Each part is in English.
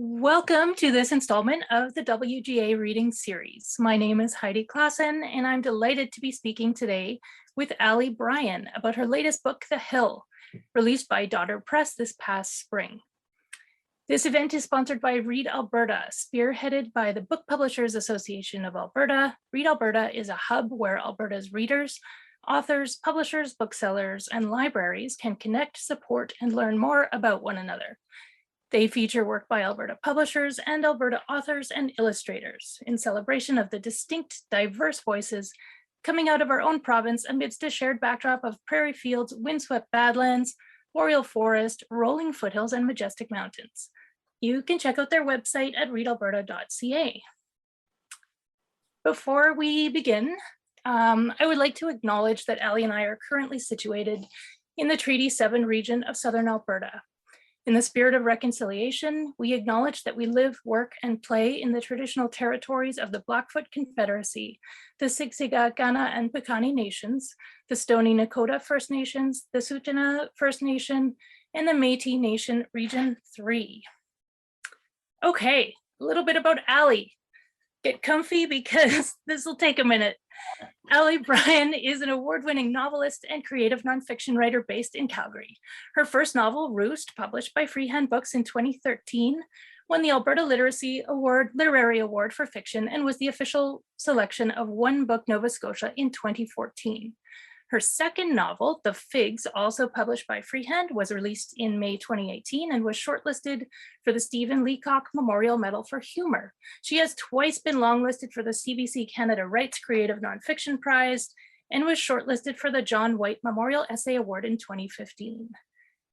Welcome to this installment of the WGA Reading Series. My name is Heidi Klassen, and I'm delighted to be speaking today with Bryan about her latest book, The Hill, released by Daughter Press this past spring. This event is sponsored by Read Alberta, spearheaded by the Book Publishers Association of Alberta. Read Alberta is a hub where Alberta's readers, authors, publishers, booksellers, and libraries can connect, support, and learn more about one another. They feature work by Alberta publishers and Alberta authors and illustrators in celebration of the distinct, diverse voices coming out of our own province amidst a shared backdrop of prairie fields, windswept badlands, boreal forest, rolling foothills, and majestic mountains. You can check out their website at readalberta.ca. Before we begin, I would like to acknowledge that Ali and I are currently situated in the Treaty 7 region of Southern Alberta. In the spirit of reconciliation, we acknowledge that we live, work, and play in the traditional territories of the Blackfoot Confederacy, the Siksika, Kainai, and Piikani Nations, the Stoney Nakoda First Nations, the Tsuut'ina First Nation, and the Métis Nation Region 3. Okay, a little bit about Ali. Get comfy because this will take a minute. Bryan is an award-winning novelist and creative nonfiction writer based in Calgary. Her first novel, Roost, published by Freehand Books in 2013, won the Alberta Literary Award for Fiction and was the official selection of One Book Nova Scotia in 2014. Her second novel, The Figs, also published by Freehand, was released in May 2018 and was shortlisted for the Stephen Leacock Memorial Medal for Humor. She has twice been longlisted for the CBC Canada Writes Creative Nonfiction Prize and was shortlisted for the John White Memorial Essay Award in 2015.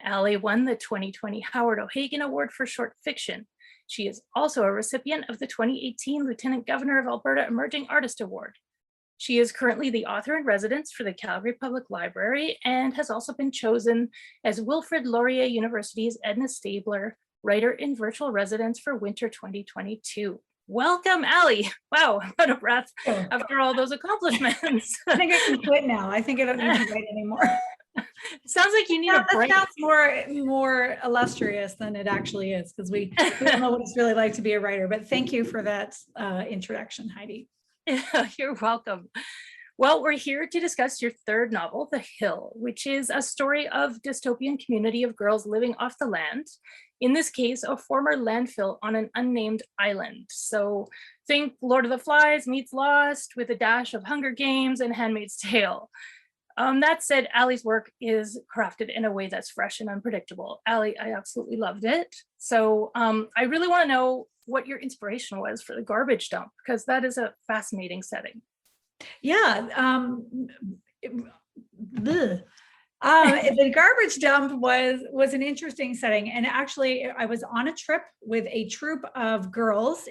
Ali won the 2020 Howard O'Hagan Award for Short Fiction. She is also a recipient of the 2018 Lieutenant Governor of Alberta Emerging Artist Award. She is currently the author in residence for the Calgary Public Library and has also been chosen as Wilfrid Laurier University's Edna Stabler Writer in Virtual Residence for Winter 2022. Welcome, Ali. Wow, I'm out of breath after all those accomplishments. I think I can quit now. I think I don't need to write anymore. It sounds like you need a break. That sounds more illustrious than it actually is, because we don't know what it's really like to be a writer. But thank you for that introduction, Heidi. You're welcome. Well, we're here to discuss your third novel, The Hill, which is a story of dystopian community of girls living off the land. In this case, a former landfill on an unnamed island. So think Lord of the Flies meets Lost with a dash of Hunger Games and Handmaid's Tale. That said, Ali's work is crafted in a way that's fresh and unpredictable. Ali, I absolutely loved it. So I really want to know what your inspiration was for the garbage dump, because that is a fascinating setting. Yeah. The garbage dump was an interesting setting. And actually, I was on a trip with a troop of girls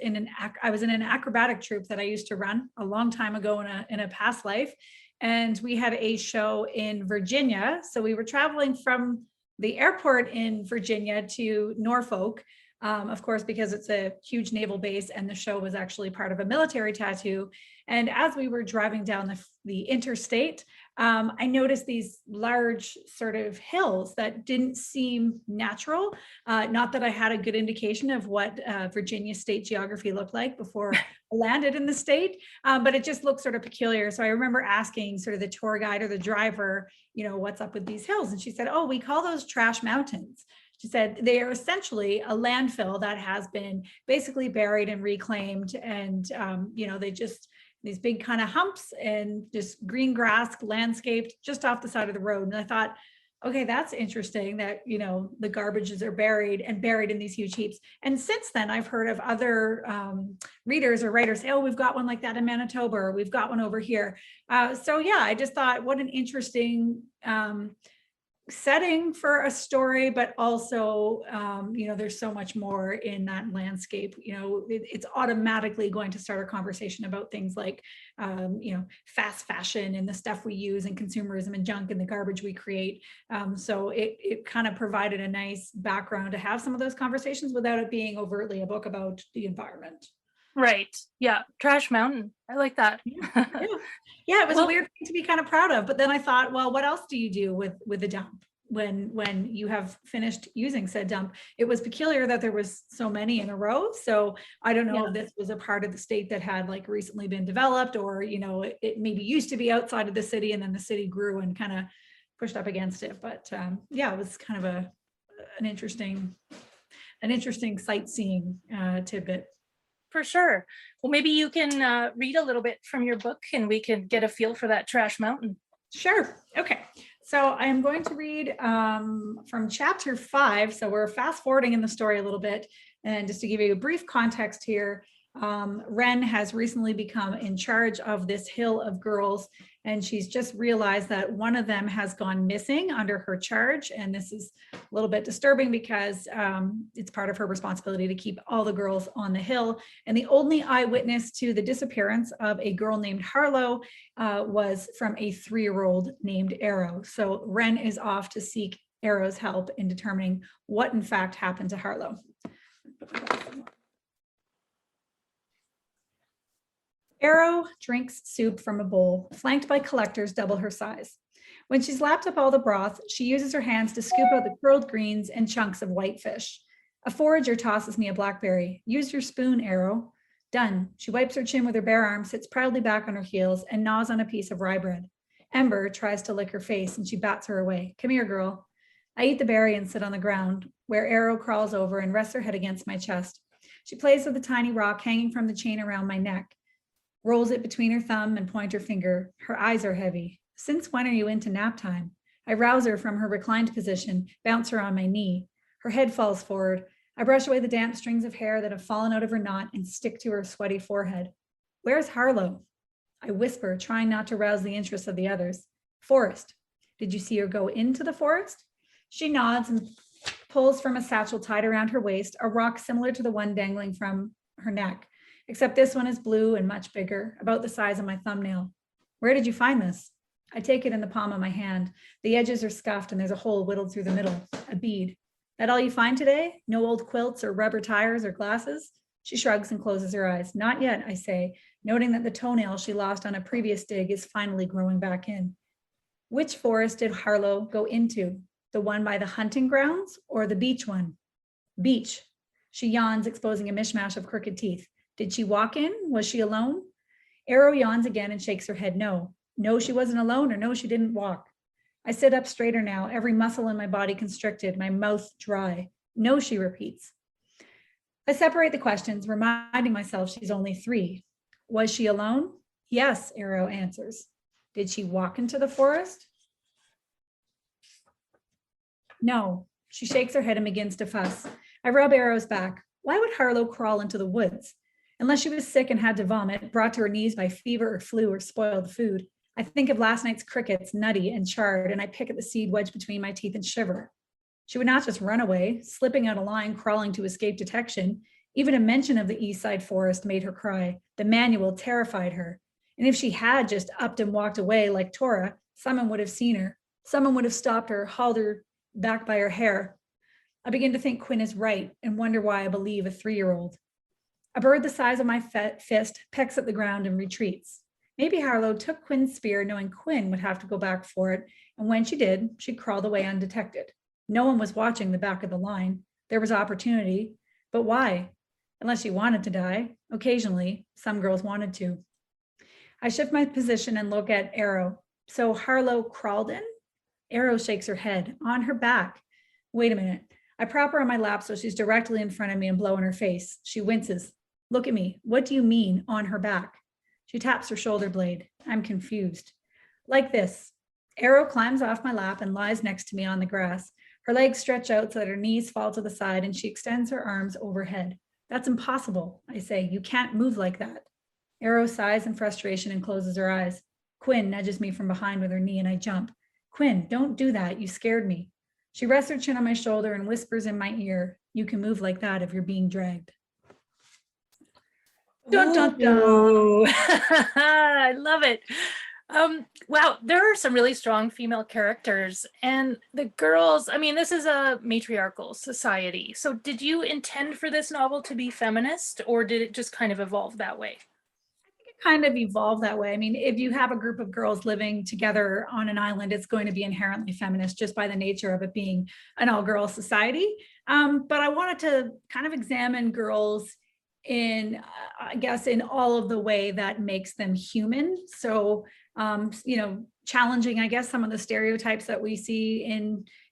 I was in an acrobatic troupe that I used to run a long time ago in a past life. And we had a show in Virginia. So we were traveling from the airport in Virginia to Norfolk, of course, because it's a huge naval base and the show was actually part of a military tattoo. And as we were driving down the interstate, I noticed these large sort of hills that didn't seem natural. Not that I had a good indication of what Virginia state geography looked like before I landed in the state, but it just looked sort of peculiar. So I remember asking sort of the tour guide or the driver, what's up with these hills? And she said, oh, we call those trash mountains. She said they are essentially a landfill that has been basically buried and reclaimed. And, they just, these big kind of humps and just green grass landscaped just off the side of the road. And I thought, okay, that's interesting that, the garbages are buried in these huge heaps. And since then, I've heard of other readers or writers say, oh, we've got one like that in Manitoba, or we've got one over here. So yeah, I just thought what an interesting setting for a story, but also, there's so much more in that landscape. It's automatically going to start a conversation about things like, fast fashion and the stuff we use and consumerism and junk and the garbage we create. So it kind of provided a nice background to have some of those conversations without it being overtly a book about the environment. Right. Yeah. Trash mountain. I like that. Yeah. It was a weird thing to be kind of proud of. But then I thought, well, what else do you do with the dump? when you have finished using said dump. It was peculiar that there was so many in a row. So I don't know if this was a part of the state that had like recently been developed, or, you know, it maybe used to be outside of the city and then the city grew and kind of pushed up against it. But yeah, it was kind of an interesting sightseeing tidbit. For sure. Well, maybe you can read a little bit from your book and we can get a feel for that trash mountain. Sure. Okay. So I am going to read from chapter 5. So we're fast forwarding in the story a little bit. And just to give you a brief context here, Wren has recently become in charge of this hill of girls, and she's just realized that one of them has gone missing under her charge. And this is a little bit disturbing because it's part of her responsibility to keep all the girls on the hill. And the only eyewitness to the disappearance of a girl named Harlow was from a 3-year-old named Arrow. So Wren is off to seek Arrow's help in determining what in fact happened to Harlow. Arrow drinks soup from a bowl, flanked by collectors double her size. When she's lapped up all the broth, she uses her hands to scoop out the curled greens and chunks of whitefish. A forager tosses me a blackberry. Use your spoon, Arrow. Done. She wipes her chin with her bare arm, sits proudly back on her heels, and gnaws on a piece of rye bread. Ember tries to lick her face, and she bats her away. Come here, girl. I eat the berry and sit on the ground, where Arrow crawls over and rests her head against my chest. She plays with a tiny rock hanging from the chain around my neck, rolls it between her thumb and pointer finger. Her eyes are heavy. Since when are you into nap time? I rouse her from her reclined position, bounce her on my knee. Her head falls forward. I brush away the damp strings of hair that have fallen out of her knot and stick to her sweaty forehead. Where's Harlow? I whisper, trying not to rouse the interest of the others. Forest. Did you see her go into the forest? She nods and pulls from a satchel tied around her waist a rock similar to the one dangling from her neck, except this one is blue and much bigger, about the size of my thumbnail. Where did you find this? I take it in the palm of my hand. The edges are scuffed and there's a hole whittled through the middle, a bead. That all you find today? No old quilts or rubber tires or glasses? She shrugs and closes her eyes. Not yet, I say, noting that the toenail she lost on a previous dig is finally growing back in. Which forest did Harlow go into? The one by the hunting grounds or the beach one? Beach. She yawns, exposing a mishmash of crooked teeth. Did she walk in? Was she alone? Arrow yawns again and shakes her head no. No, she wasn't alone, or no, she didn't walk. I sit up straighter now, every muscle in my body constricted, my mouth dry. No, she repeats. I separate the questions, reminding myself she's only 3. Was she alone? Yes, Arrow answers. Did she walk into the forest? No. She shakes her head and begins to fuss. I rub Arrow's back. Why would Harlow crawl into the woods? Unless she was sick and had to vomit, brought to her knees by fever or flu or spoiled food. I think of last night's crickets, nutty and charred, and I pick at the seed wedged between my teeth and shiver. She would not just run away, slipping out of line, crawling to escape detection. Even a mention of the East Side Forest made her cry. The manual terrified her. And if she had just upped and walked away like Tora, someone would have seen her. Someone would have stopped her, hauled her back by her hair. I begin to think Quinn is right and wonder why I believe a 3-year-old. A bird the size of my fist pecks at the ground and retreats. Maybe Harlow took Quinn's spear knowing Quinn would have to go back for it, and when she did, she crawled away undetected. No one was watching the back of the line. There was opportunity, but why? Unless she wanted to die. Occasionally, some girls wanted to. I shift my position and look at Arrow. So Harlow crawled in? Arrow shakes her head. On her back. Wait a minute. I prop her on my lap so she's directly in front of me and blow in her face. She winces. Look at me. What do you mean, on her back? She taps her shoulder blade. I'm confused. Like this. Arrow climbs off my lap and lies next to me on the grass. Her legs stretch out so that her knees fall to the side and she extends her arms overhead. That's impossible, I say. You can't move like that. Arrow sighs in frustration and closes her eyes. Quinn nudges me from behind with her knee and I jump. Quinn, don't do that. You scared me. She rests her chin on my shoulder and whispers in my ear, you can move like that if you're being dragged. Dun, dun, dun. I love it. Wow, there are some really strong female characters, and the girls, I mean, this is a matriarchal society. So did you intend for this novel to be feminist, or did it just kind of evolve that way? kind of evolved that way. I mean, if you have a group of girls living together on an island, it's going to be inherently feminist just by the nature of it being an all-girl society. But I wanted to kind of examine girls in, I guess, in all of the way that makes them human. So, challenging, I guess, some of the stereotypes that we see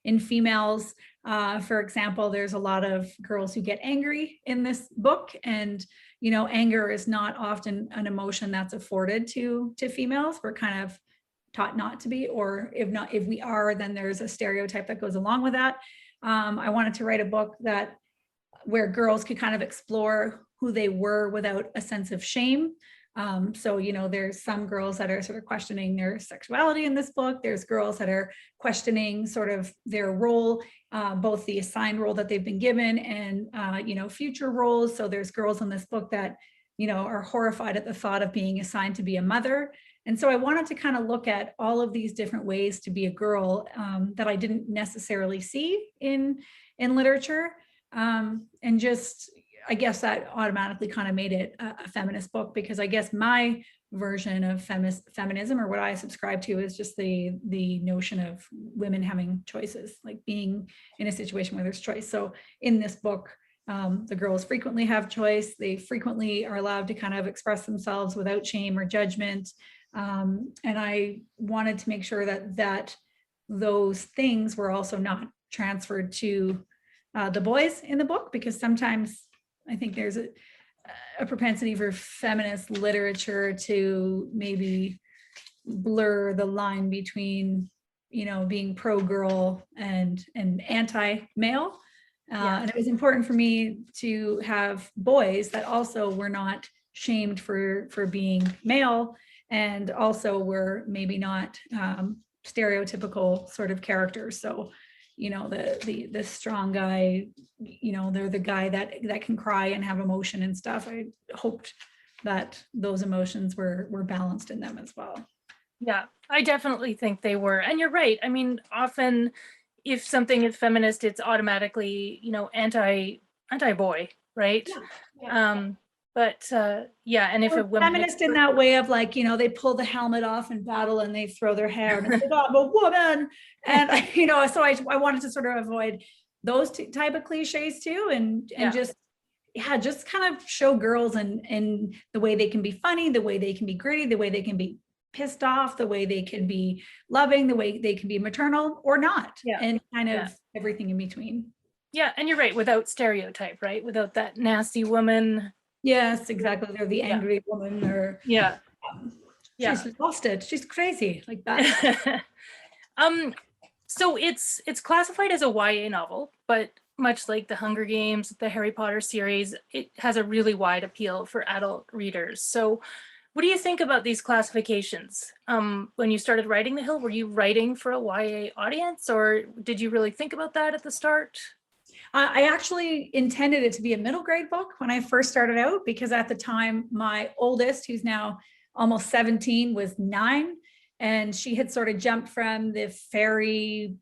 in females. For example, there's a lot of girls who get angry in this book, and anger is not often an emotion that's afforded to females. We're kind of taught not to be, or if we are, then there's a stereotype that goes along with that. I wanted to write a book where girls could kind of explore who they were without a sense of shame. So, there's some girls that are sort of questioning their sexuality in this book. There's girls that are questioning sort of their role, both the assigned role that they've been given and, future roles. So there's girls in this book that, are horrified at the thought of being assigned to be a mother. And so I wanted to kind of look at all of these different ways to be a girl that I didn't necessarily see in literature. And just, I guess that automatically kind of made it a feminist book, because I guess my version of feminism, or what I subscribe to, is just the notion of women having choices, like being in a situation where there's choice. So in this book, the girls frequently have choice. They frequently are allowed to kind of express themselves without shame or judgment. And I wanted to make sure that those things were also not transferred to the boys in the book, because sometimes I think there's a propensity for feminist literature to maybe blur the line between, being pro-girl and anti-male. And it was important for me to have boys that also were not shamed for being male, and also were maybe not stereotypical sort of characters. So, the strong guy, they're the guy that can cry and have emotion and stuff. I hoped that those emotions were balanced in them as well. Yeah, I definitely think they were. And you're right. I mean, often if something is feminist, it's automatically, anti-boy, right? Yeah. But and if a woman feminist in that way of like, they pull the helmet off in battle and they throw their hair and it's like, oh, I'm a woman. And, so I wanted to sort of avoid those type of cliches too. And just kind of show girls and the way they can be funny, the way they can be gritty, the way they can be pissed off, the way they can be loving, the way they can be maternal or not, and kind of everything in between. Yeah, and you're right, without stereotype, right? Without that nasty woman. Yes, exactly. They're the angry woman, or she's lost it. She's crazy, like that. So it's classified as a YA novel, but much like the Hunger Games, the Harry Potter series, it has a really wide appeal for adult readers. So what do you think about these classifications? When you started writing The Hill, were you writing for a YA audience, or did you really think about that at the start? I actually intended it to be a middle grade book when I first started out, because at the time, my oldest, who's now almost 17, was 9. And she had sort of jumped from those fairy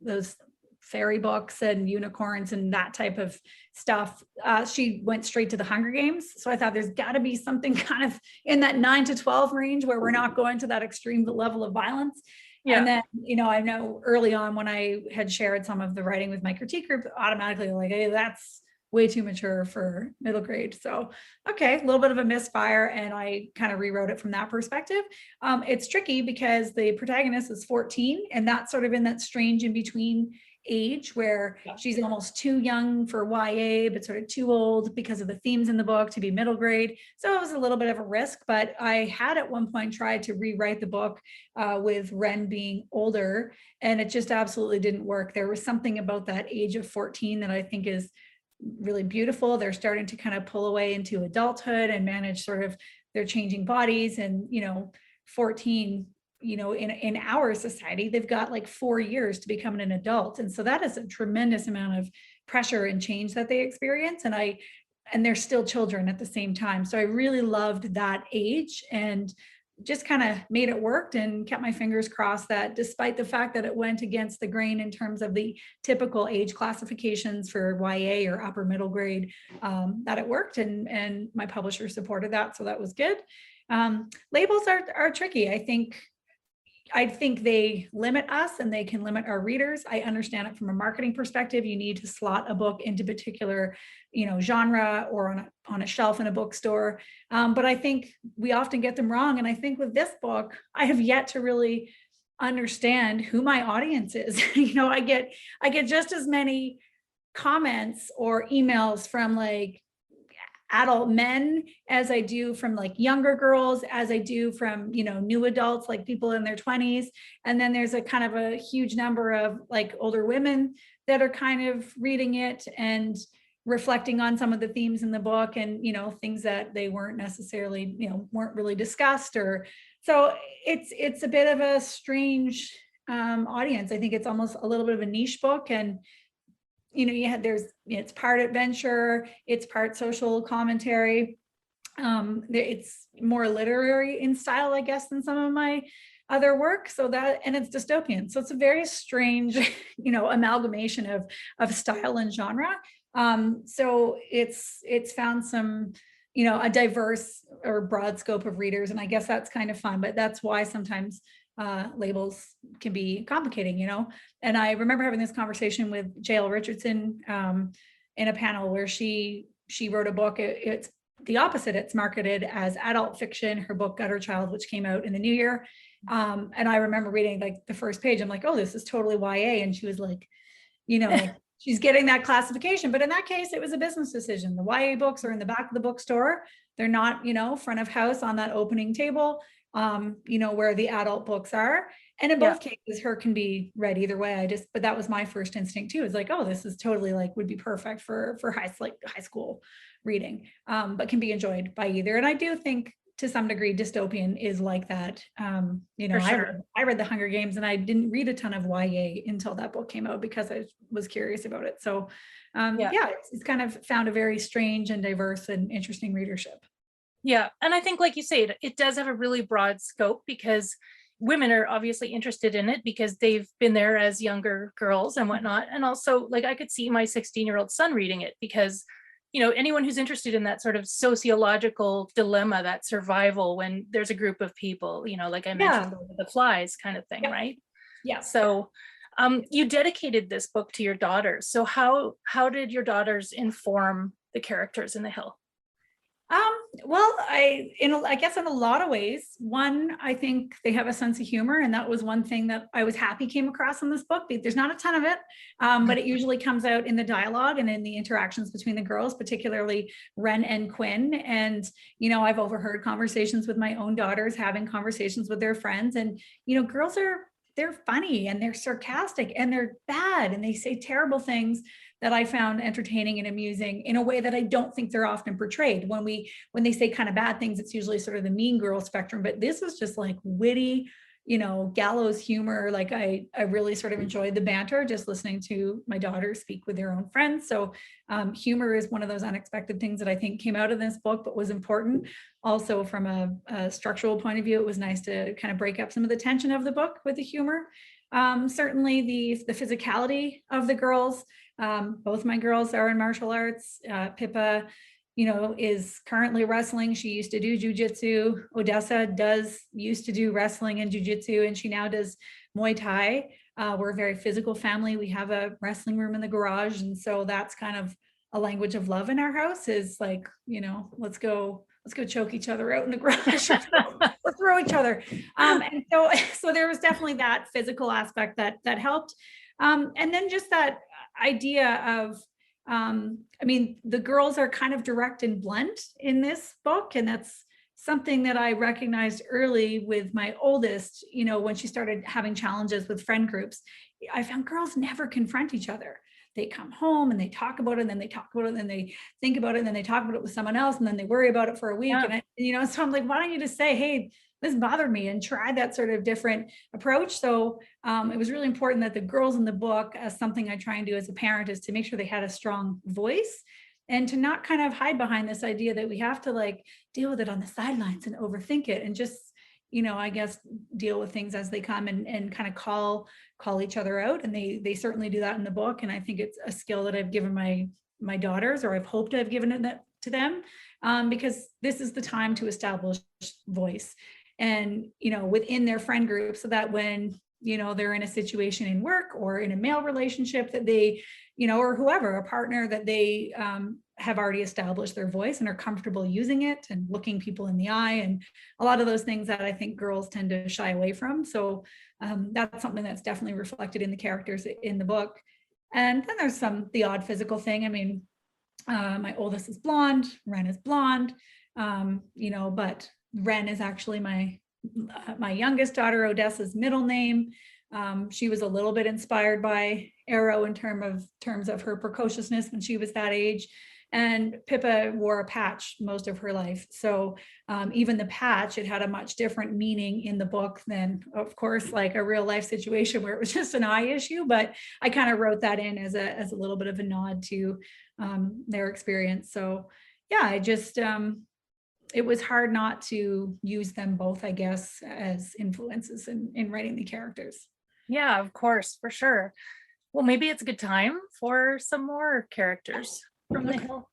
books and unicorns and that type of stuff. She went straight to the Hunger Games. So I thought there's got to be something kind of in that 9 to 12 range where we're not going to that extreme level of violence. Yeah. And then, I know early on when I had shared some of the writing with my critique group, automatically like, hey, that's way too mature for middle grade. So, okay, a little bit of a misfire. And I kind of rewrote it from that perspective. It's tricky because the protagonist is 14, and that's sort of in that strange in between age where she's almost too young for YA, but sort of too old because of the themes in the book to be middle grade. So it was a little bit of a risk, but I had at one point tried to rewrite the book with Ren being older, and it just absolutely didn't work. There was something about that age of 14 that I think is really beautiful. They're starting to kind of pull away into adulthood and manage sort of their changing bodies. And, 14, in our society, they've got like 4 years to become an adult. And so that is a tremendous amount of pressure and change that they experience. And they're still children at the same time. So I really loved that age and just kind of made it work, and kept my fingers crossed that despite the fact that it went against the grain in terms of the typical age classifications for YA or upper middle grade, that it worked, and my publisher supported that. So that was good. Labels are tricky. I think they limit us and they can limit our readers. I understand it from a marketing perspective. You need to slot a book into particular, genre or on a shelf in a bookstore. But I think we often get them wrong. And I think with this book, I have yet to really understand who my audience is. I get just as many comments or emails from like adult men as I do from like younger girls, as I do from, new adults, like people in their 20s. And then there's a kind of a huge number of like older women that are kind of reading it and reflecting on some of the themes in the book and, things that they weren't necessarily, weren't really discussed or so it's a bit of a strange audience. I think it's almost a little bit of a niche book and it's part adventure, it's part social commentary. It's more literary in style, I guess, than some of my other work. And it's dystopian. So it's a very strange, amalgamation of style and genre. So it's found some, a diverse or broad scope of readers. And I guess that's kind of fun, but that's why sometimes labels can be complicating, And I remember having this conversation with J.L. Richardson in a panel where she wrote a book. It's the opposite. It's marketed as adult fiction. Her book Gutter Child, which came out in the new year. And I remember reading like the first page. I'm like, oh, this is totally YA. And she was like, she's getting that classification. But in that case, it was a business decision. The YA books are in the back of the bookstore. They're not, front of house on that opening table. Where the adult books are. And in both cases, her can be read either way. But that was my first instinct too. It's like, oh, this is totally like would be perfect for high school reading, but can be enjoyed by either. And I do think to some degree, dystopian is like that. Sure. I read The Hunger Games and I didn't read a ton of YA until that book came out because I was curious about it. So it's kind of found a very strange and diverse and interesting readership. Yeah. And I think, like you say, it does have a really broad scope because women are obviously interested in it because they've been there as younger girls and whatnot. And also, like, I could see my 16-year-old son reading it because, anyone who's interested in that sort of sociological dilemma, that survival when there's a group of people, like I mentioned, the flies kind of thing, right? Yeah. So you dedicated this book to your daughters. So how did your daughters inform the characters in The Hill? Well, I guess in a lot of ways, one, I think they have a sense of humor. And that was one thing that I was happy came across in this book. There's not a ton of it, but it usually comes out in the dialogue and in the interactions between the girls, particularly Ren and Quinn. And, I've overheard conversations with my own daughters, having conversations with their friends and, girls they're funny and they're sarcastic and they're bad and they say terrible things that I found entertaining and amusing in a way that I don't think they're often portrayed. When they say kind of bad things, it's usually sort of the mean girl spectrum, but this was just like witty, gallows humor. Like I really sort of enjoyed the banter, just listening to my daughters speak with their own friends. So humor is one of those unexpected things that I think came out of this book, but was important. Also from a structural point of view, it was nice to kind of break up some of the tension of the book with the humor. Certainly the physicality of the girls. Both my girls are in martial arts. Pippa, is currently wrestling. She used to do jujitsu. Odessa used to do wrestling and jujitsu, and she now does Muay Thai. We're a very physical family. We have a wrestling room in the garage. And so that's kind of a language of love in our house is like, let's go choke each other out in the garage or throw each other. And so there was definitely that physical aspect that helped. And then just that idea of, the girls are kind of direct and blunt in this book. And that's something that I recognized early with my oldest, when she started having challenges with friend groups. I found girls never confront each other. They come home and they talk about it, and then they talk about it, and then they think about it, and then they talk about it with someone else, and then they worry about it for a week. Yeah. And so I'm like, why don't you just say, hey, this bothered me, and try that sort of different approach. So it was really important that the girls in the book, as something I try and do as a parent, is to make sure they had a strong voice and to not kind of hide behind this idea that we have to like deal with it on the sidelines and overthink it and just, I guess, deal with things as they come and kind of call each other out. And they certainly do that in the book. And I think it's a skill that I've given my daughters, or I've hoped I've given to them, because this is the time to establish voice and, within their friend group, so that when, they're in a situation in work or in a male relationship that they, or whoever, a partner, that they have already established their voice and are comfortable using it and looking people in the eye, and a lot of those things that I think girls tend to shy away from. So that's something that's definitely reflected in the characters in the book. And then there's the odd physical thing. I mean, my oldest is blonde, Ren is blonde, but Ren is actually my youngest daughter, Odessa's middle name. She was a little bit inspired by Arrow in terms of her precociousness when she was that age. And Pippa wore a patch most of her life. So even the patch, it had a much different meaning in the book than, of course, like a real life situation where it was just an eye issue. But I kind of wrote that in as a little bit of a nod to their experience. So yeah, it was hard not to use them both, I guess, as influences in writing the characters. Yeah, of course, for sure. Well, maybe it's a good time for some more characters from the Hill.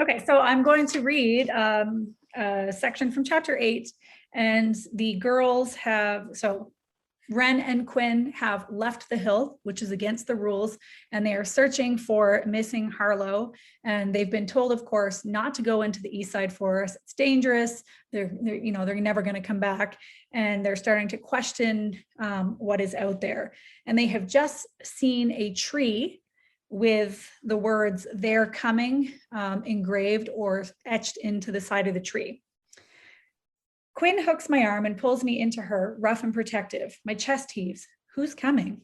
Okay, so I'm going to read a section from chapter 8, and the girls so Ren and Quinn have left the hill, which is against the rules, and they are searching for missing Harlow. And they've been told, of course, not to go into the East Side Forest. It's dangerous. They're never going to come back. And they're starting to question what is out there. And they have just seen a tree with the words "they're coming" engraved or etched into the side of the tree. Quinn hooks my arm and pulls me into her, rough and protective. My chest heaves. Who's coming?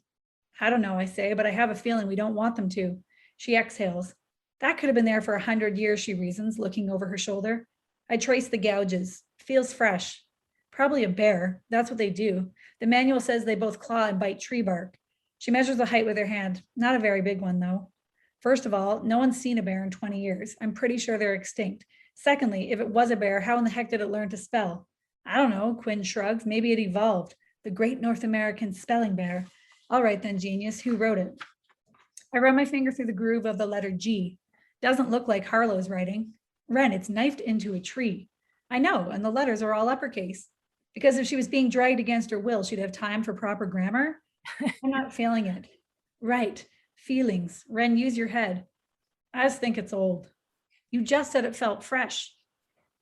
I don't know, I say, but I have a feeling we don't want them to. She exhales. That could have been there for 100 years, she reasons, looking over her shoulder. I trace the gouges. Feels fresh. Probably a bear. That's what they do. The manual says they both claw and bite tree bark. She measures the height with her hand. Not a very big one, though. First of all, no one's seen a bear in 20 years. I'm pretty sure they're extinct. Secondly, if it was a bear, how in the heck did it learn to spell? I don't know, Quinn shrugs. Maybe it evolved. The great North American spelling bear. All right then, genius. Who wrote it? I run my finger through the groove of the letter G. Doesn't look like Harlow's writing. Ren, it's knifed into a tree. I know, and the letters are all uppercase. Because if she was being dragged against her will, she'd have time for proper grammar. I'm not feeling it. Right. Feelings. Ren, use your head. I just think it's old. You just said it felt fresh.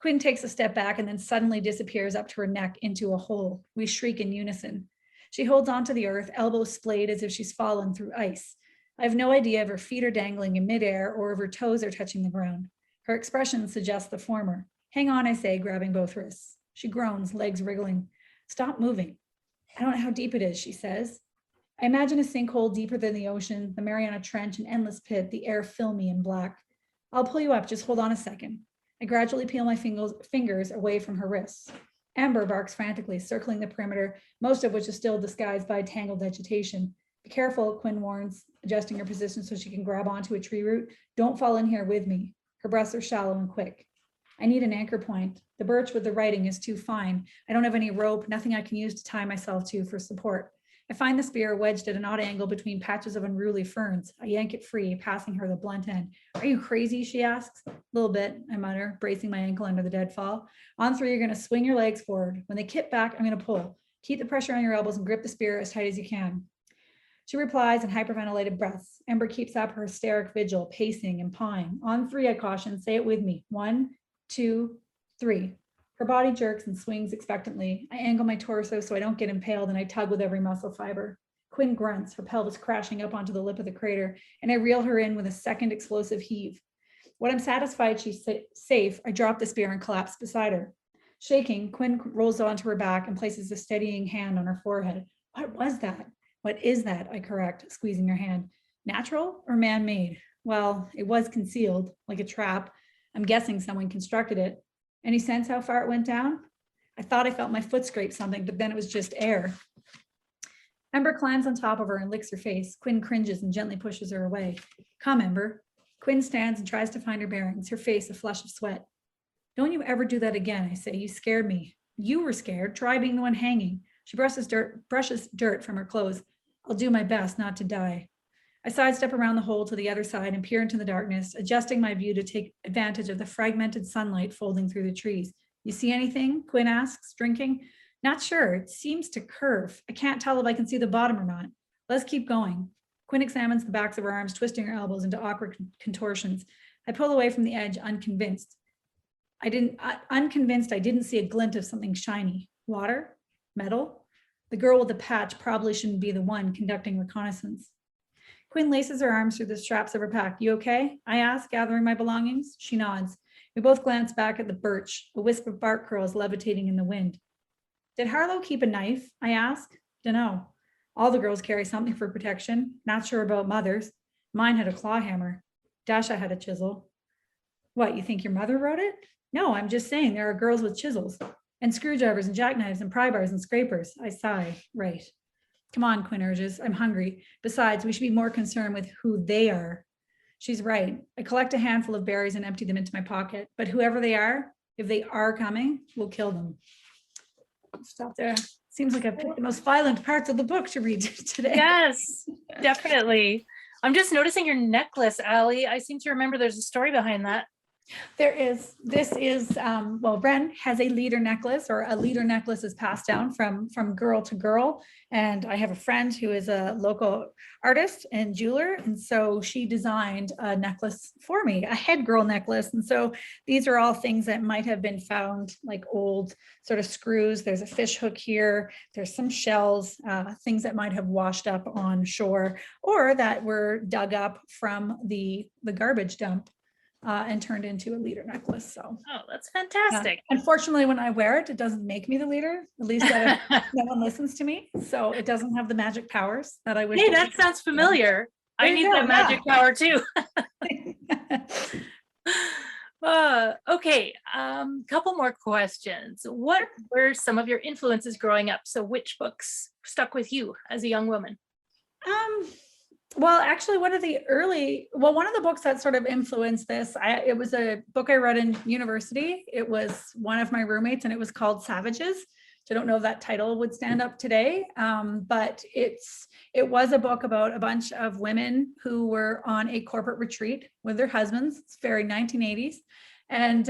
Quinn takes a step back and then suddenly disappears up to her neck into a hole. We shriek in unison. She holds onto the earth, elbows splayed as if she's fallen through ice. I have no idea if her feet are dangling in midair or if her toes are touching the ground. Her expression suggests the former. Hang on, I say, grabbing both wrists. She groans, legs wriggling. Stop moving. I don't know how deep it is, she says. I imagine a sinkhole deeper than the ocean, the Mariana Trench, an endless pit, the air filmy and black. I'll pull you up, just hold on a second. I gradually peel my fingers away from her wrists. Amber barks frantically, circling the perimeter, most of which is still disguised by tangled vegetation. Be careful, Quinn warns, adjusting her position so she can grab onto a tree root. Don't fall in here with me. Her breaths are shallow and quick. I need an anchor point. The birch with the writing is too fine. I don't have any rope, nothing I can use to tie myself to for support. I find the spear wedged at an odd angle between patches of unruly ferns. I yank it free, passing her the blunt end. Are you crazy, she asks. A little bit, I mutter, bracing my ankle under the deadfall. On three, you're going to swing your legs forward. When they kick back, I'm going to pull. Keep the pressure on your elbows and grip the spear as tight as you can. She replies in hyperventilated breaths. Ember keeps up her hysteric vigil, pacing and pawing. On three, I caution, say it with me. 1, 2, 3. Her body jerks and swings expectantly. I angle my torso so I don't get impaled, and I tug with every muscle fiber. Quinn grunts, her pelvis crashing up onto the lip of the crater, and I reel her in with a second explosive heave. When I'm satisfied she's safe, I drop the spear and collapse beside her. Shaking, Quinn rolls onto her back and places a steadying hand on her forehead. What was that? What is that? I correct, squeezing her hand. Natural or man-made? Well, it was concealed, like a trap. I'm guessing someone constructed it. Any sense how far it went down? I thought I felt my foot scrape something, but then it was just air. Ember climbs on top of her and licks her face. Quinn cringes and gently pushes her away. Come, Ember. Quinn stands and tries to find her bearings, her face a flush of sweat. Don't you ever do that again, I say. You scared me. You were scared. Try being the one hanging. She brushes dirt from her clothes. I'll do my best not to die. I sidestep around the hole to the other side and peer into the darkness, adjusting my view to take advantage of the fragmented sunlight folding through the trees. You see anything? Quinn asks, drinking. Not sure. It seems to curve. I can't tell if I can see the bottom or not. Let's keep going. Quinn examines the backs of her arms, twisting her elbows into awkward contortions. I pull away from the edge, unconvinced. I didn't see a glint of something shiny. Water? Metal? The girl with the patch probably shouldn't be the one conducting reconnaissance. Quinn laces her arms through the straps of her pack. You okay? I ask, gathering my belongings. She nods. We both glance back at the birch, a wisp of bark curls levitating in the wind. Did Harlow keep a knife? I ask. Dunno. All the girls carry something for protection. Not sure about Mother's. Mine had a claw hammer. Dasha had a chisel. What, you think your mother wrote it? No, I'm just saying there are girls with chisels and screwdrivers and jackknives and pry bars and scrapers. I sigh. Right. Come on, Quinn urges. I'm hungry. Besides, we should be more concerned with who they are. She's right. I collect a handful of berries and empty them into my pocket. But whoever they are, if they are coming, we'll kill them. Stop there. Seems like I've picked the most violent parts of the book to read today. Yes, definitely. I'm just noticing your necklace, Allie. I seem to remember there's a story behind that. There is, this is, well, Bren has a leader necklace, or a leader necklace is passed down from girl to girl. And I have a friend who is a local artist and jeweler. And so she designed a necklace for me, a head girl necklace. And so these are all things that might have been found, like old sort of screws. There's a fish hook here. There's some shells, things that might have washed up on shore or that were dug up from the garbage dump. And turned into a leader necklace. So, oh, that's fantastic. Unfortunately, when I wear it, it doesn't make me the leader, at least that no one listens to me. So it doesn't have the magic powers that I wish. Hey, that sounds familiar. I need that magic power too. Okay, couple more questions. What were some of your influences growing up? So which books stuck with you as a young woman? Well, actually, one of the books that sort of influenced this, it was a book I read in university. It was one of my roommates and it was called Savages. I don't know if that title would stand up today, but it was a book about a bunch of women who were on a corporate retreat with their husbands. It's very 1980s. And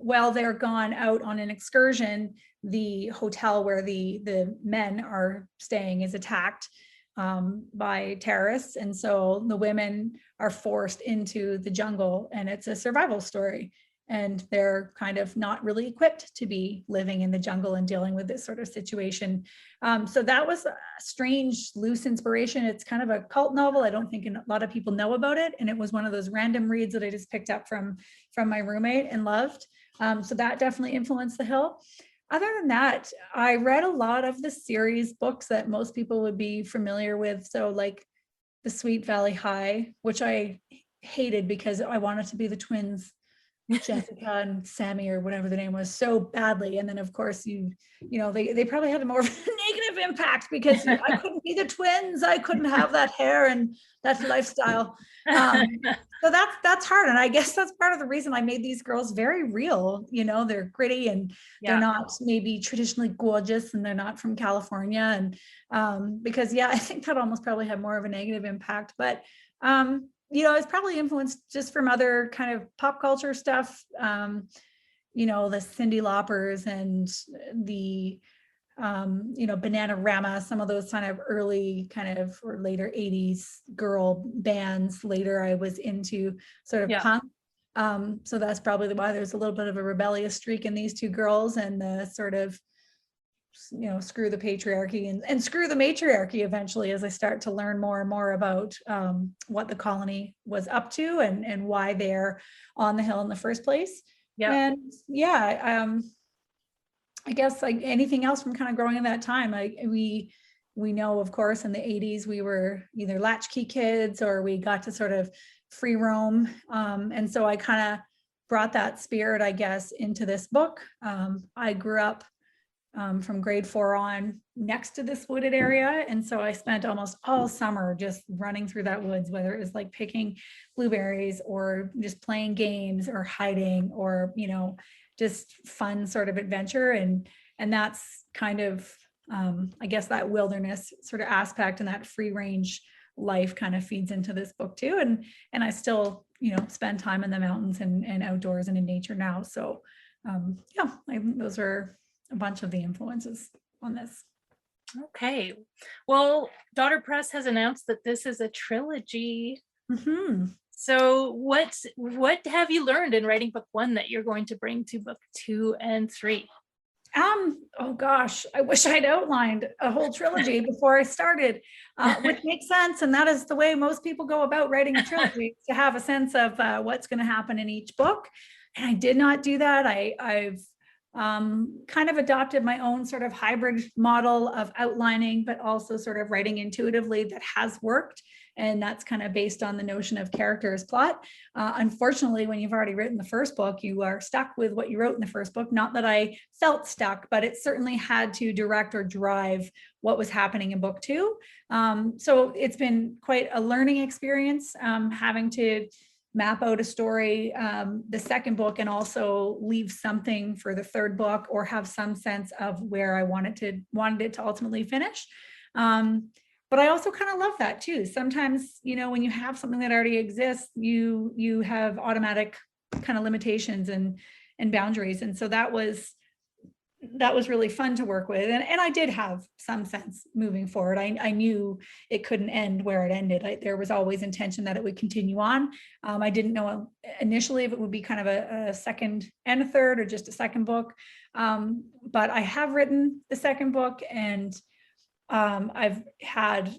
while they're gone out on an excursion, the hotel where the men are staying is attacked by terrorists. And so the women are forced into the jungle and it's a survival story. And they're kind of not really equipped to be living in the jungle and dealing with this sort of situation. So that was a strange, loose inspiration. It's kind of a cult novel. I don't think a lot of people know about it. And it was one of those random reads that I just picked up from my roommate and loved. So that definitely influenced The Hill. Other than that, I read a lot of the series books that most people would be familiar with. So like The Sweet Valley High, which I hated because I wanted to be the twins, Jessica and Sammy or whatever the name was, so badly. And then of course they probably had more of a negative impact because I couldn't be the twins. I couldn't have that hair and that lifestyle. So that's hard. And I guess that's part of the reason I made these girls very real. They're gritty and they're not maybe traditionally gorgeous and they're not from California. And because, I think that almost probably had more of a negative impact, but it's probably influenced just from other kind of pop culture stuff. The Cyndi Laupers and the Bananarama, some of those kind of early or later 80s girl bands. Later I was into sort of punk. So that's probably why there's a little bit of a rebellious streak in these two girls and the sort of, screw the patriarchy and screw the matriarchy eventually as I start to learn more and more about what the colony was up to and why they're on the hill in the first place. Yeah. And I guess like anything else from kind of growing in that time, we know, of course, in the 80s, we were either latchkey kids or we got to sort of free roam. And so I kind of brought that spirit, I guess, into this book. I grew up from grade 4 on next to this wooded area. And so I spent almost all summer just running through that woods, whether it was like picking blueberries or just playing games or hiding or, just fun sort of adventure. And that's kind of, I guess that wilderness sort of aspect and that free range life kind of feeds into this book too. And I still, spend time in the mountains and outdoors and in nature now. So yeah, those are a bunch of the influences on this. Okay. Well, Daughter Press has announced that this is a trilogy. Mhm. So what have you learned in writing book one that you're going to bring to book 2 and 3? Oh gosh, I wish I'd outlined a whole trilogy before I started, which makes sense. And that is the way most people go about writing a trilogy, to have a sense of what's going to happen in each book. And I did not do that. I've kind of adopted my own sort of hybrid model of outlining, but also sort of writing intuitively, that has worked. And that's kind of based on the notion of character as plot. Unfortunately, when you've already written the first book, you are stuck with what you wrote in the first book. Not that I felt stuck, but it certainly had to direct or drive what was happening in book 2. So it's been quite a learning experience, having to map out a story, the second book, and also leave something for the third book, or have some sense of where I wanted it to ultimately finish. But I also kind of love that too. Sometimes, when you have something that already exists, you have automatic kind of limitations and boundaries. And so that was really fun to work with. And I did have some sense moving forward. I knew it couldn't end where it ended. There was always intention that it would continue on. I didn't know initially if it would be kind of a second and a third, or just a second book. But I have written the second book, and I've had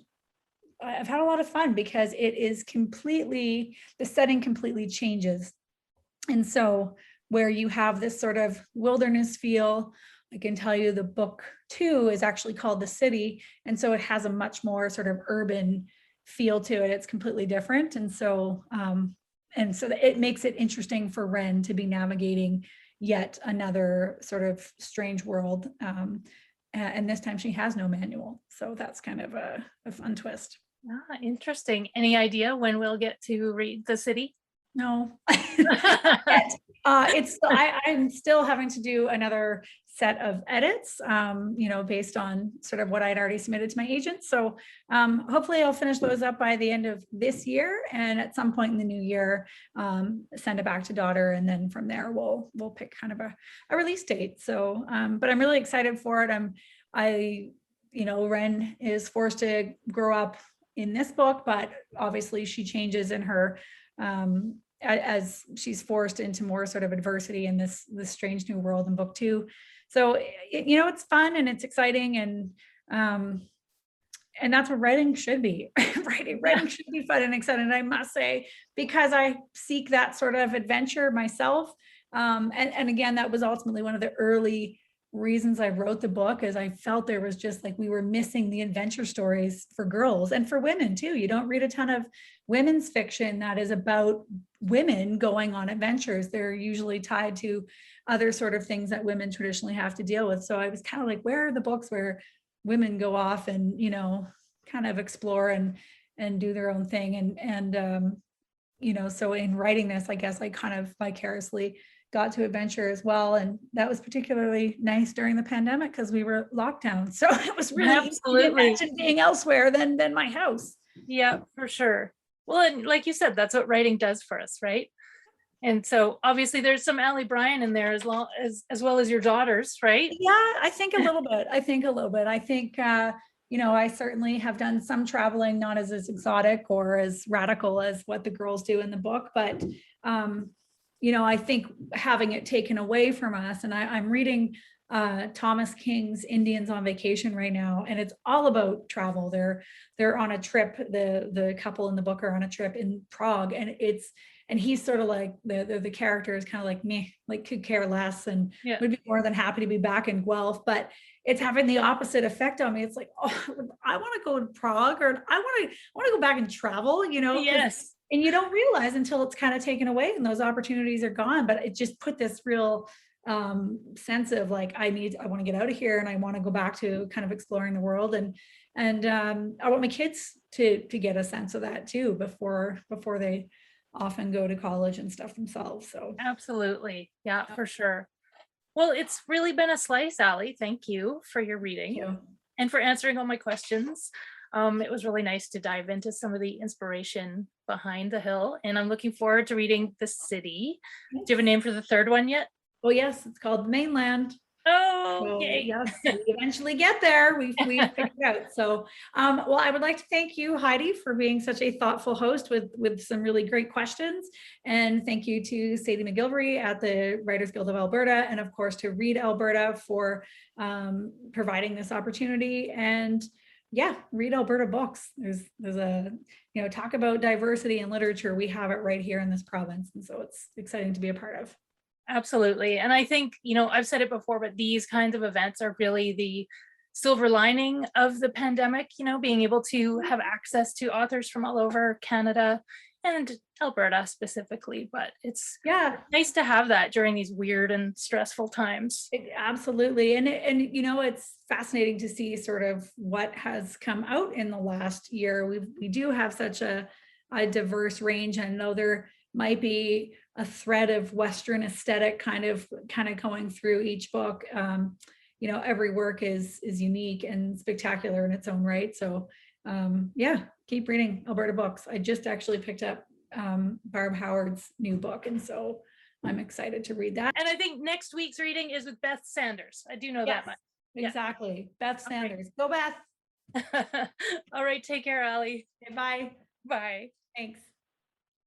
a lot of fun, because it is the setting completely changes. And so where you have this sort of wilderness feel, I can tell you the book 2 is actually called The City. And so it has a much more sort of urban feel to it. It's completely different. And so it makes it interesting for Ren to be navigating yet another sort of strange world. And this time she has no manual. So that's kind of a fun twist. Interesting. Any idea when we'll get to read The City? No. I'm still having to do another set of edits, based on sort of what I'd already submitted to my agent. So hopefully I'll finish those up by the end of this year, and at some point in the new year, send it back to Daughter, and then from there we'll pick kind of a release date. So, but I'm really excited for it. Ren is forced to grow up in this book, but obviously she changes in her as she's forced into more sort of adversity in this strange new world in book 2. So it's fun and it's exciting, and that's what writing should be. Writing should be fun and exciting, I must say, because I seek that sort of adventure myself. And again, that was ultimately one of the early reasons I wrote the book, is I felt there was just we were missing the adventure stories for girls and for women too. You don't read a ton of women's fiction that is about women going on adventures. They're usually tied to other sort of things that women traditionally have to deal with. So I was kind of where are the books where women go off and, kind of explore and do their own thing. So in writing this, I guess I kind of vicariously got to adventure as well. And that was particularly nice during the pandemic, because we were locked down. So it was really absolutely easy to imagine being elsewhere than my house. Yeah, for sure. Well, and like you said, that's what writing does for us, right? And so obviously there's some Bryan in there as well as your daughters, right? Yeah, I think a little bit. I think, I certainly have done some traveling, not as exotic or as radical as what the girls do in the book, but I think having it taken away from us, and I'm reading Thomas King's Indians on Vacation right now, and it's all about travel. They're on a trip. The couple in the book are on a trip in Prague, and he's sort of like the character is kind of like me, could care less, and would be more than happy to be back in Guelph, but it's having the opposite effect on me. It's I want to go to Prague, or I want to go back and travel, Yes. And you don't realize until it's kind of taken away and those opportunities are gone. But it just put this real sense of I want to get out of here, and I want to go back to kind of exploring the world, and I want my kids to get a sense of that too before they often go to college and stuff themselves. So absolutely, yeah, for sure. Well, it's really been a slice, Allie. Thank you for your reading and for answering all my questions. It was really nice to dive into some of the inspiration behind the hill, and I'm looking forward to reading The City. Do you have a name for the third one yet? Oh, yes, it's called Mainland. Oh, So yay. yes, we eventually get there. We've figured it out. So, well, I would like to thank you, Heidi, for being such a thoughtful host with some really great questions. And thank you to Sadie McGilvery at the Writers Guild of Alberta, and of course to Read Alberta for providing this opportunity. And yeah, read Alberta books. There's a, talk about diversity in literature. We have it right here in this province, and so it's exciting to be a part of. Absolutely. And I think, I've said it before, but these kinds of events are really the silver lining of the pandemic, being able to have access to authors from all over Canada and Alberta specifically. But it's nice to have that during these weird and stressful times. Absolutely. And it's fascinating to see sort of what has come out in the last year. We do have such a diverse range. I know there might be a thread of Western aesthetic kind of going through each book. Every work is unique and spectacular in its own right. So keep reading Alberta books. I just actually picked up Barb Howard's new book, and so I'm excited to read that. And I think next week's reading is with Beth Sanders. I do know that much. Exactly. Yeah. Beth Sanders. Go Beth. All right. Take care, Allie. Okay, bye. Bye. Thanks.